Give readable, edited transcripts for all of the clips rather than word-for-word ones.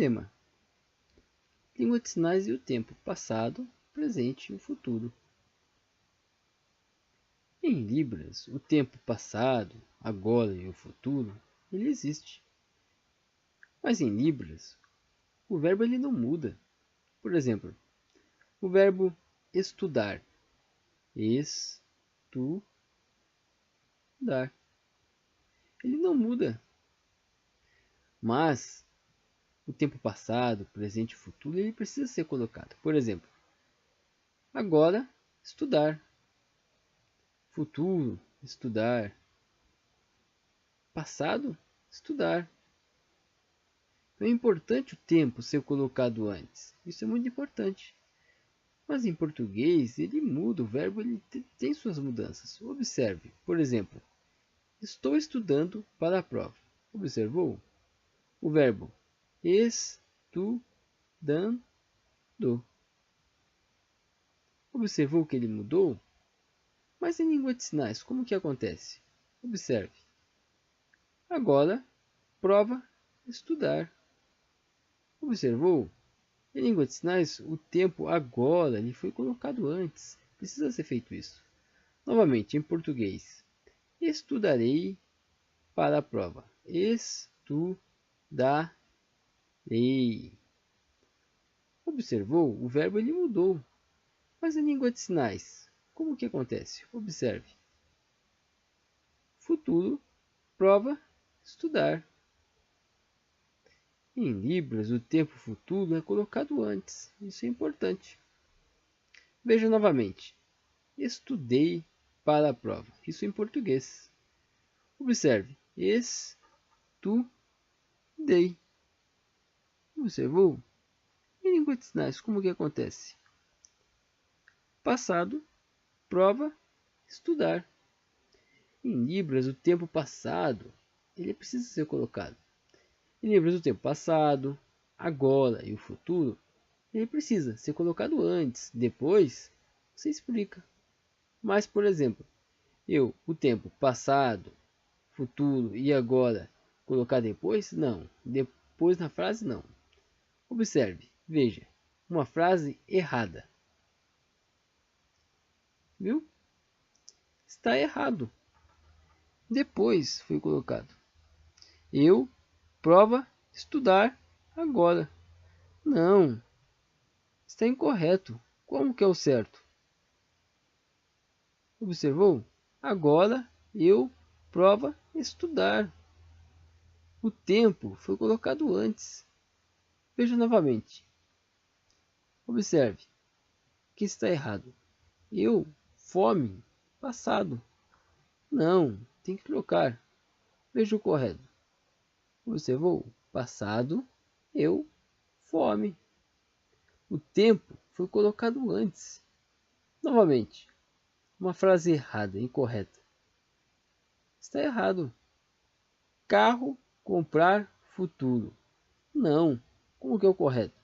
Tema: língua de sinais e o tempo passado, presente e o futuro. Em Libras, o tempo passado, agora e o futuro, ele existe. Mas em Libras, o verbo ele não muda. Por exemplo, o verbo estudar. Estudar. Ele não muda. Mas o tempo passado, presente e futuro, ele precisa ser colocado. Por exemplo, agora, estudar. Futuro, estudar. Passado, estudar. Então é importante o tempo ser colocado antes. Isso é muito importante. Mas em português, ele muda, o verbo ele tem suas mudanças. Observe, por exemplo, estou estudando para a prova. Observou? O verbo estudando. Observou que ele mudou? Mas em língua de sinais, como que acontece? Observe. Agora, prova estudar. Observou? Em língua de sinais, o tempo agora ele foi colocado antes. Precisa ser feito isso. Novamente, em português. Estudarei para a prova. Estudarei. Observou? O verbo ele mudou. Mas em língua de sinais, como que acontece? Observe. Futuro, prova, estudar. Em Libras, o tempo futuro é colocado antes. Isso é importante. Veja novamente. Estudei para a prova. Isso em português. Observe. Estudei. Observou? Em língua de sinais, como que acontece? Passado, prova, estudar. Em Libras, o tempo passado ele precisa ser colocado. Em Libras, o tempo passado, agora e o futuro ele precisa ser colocado antes. Depois, você explica. Mas, por exemplo, o tempo passado, futuro e agora colocar depois? Não. Depois na frase, não. Observe, veja, uma frase errada. Viu? Está errado. Depois foi colocado. Prova, estudar, agora. Não. Está incorreto. Como que é o certo? Observou? Agora, prova, estudar. O tempo foi colocado antes. Veja novamente. Observe. Que está errado. Fome, passado. Não, tem que trocar. Veja o correto. Observou? Passado, fome. O tempo foi colocado antes. Novamente, uma frase errada, incorreta. Está errado. Carro, comprar, futuro. Não. Como que é o correto?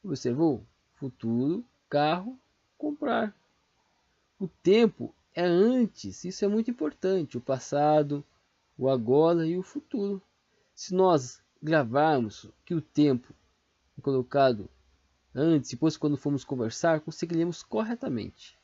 Observou? Futuro, carro, comprar. O tempo é antes. Isso é muito importante. O passado, o agora e o futuro. Se nós gravarmos que o tempo é colocado antes, depois quando formos conversar, conseguiremos corretamente.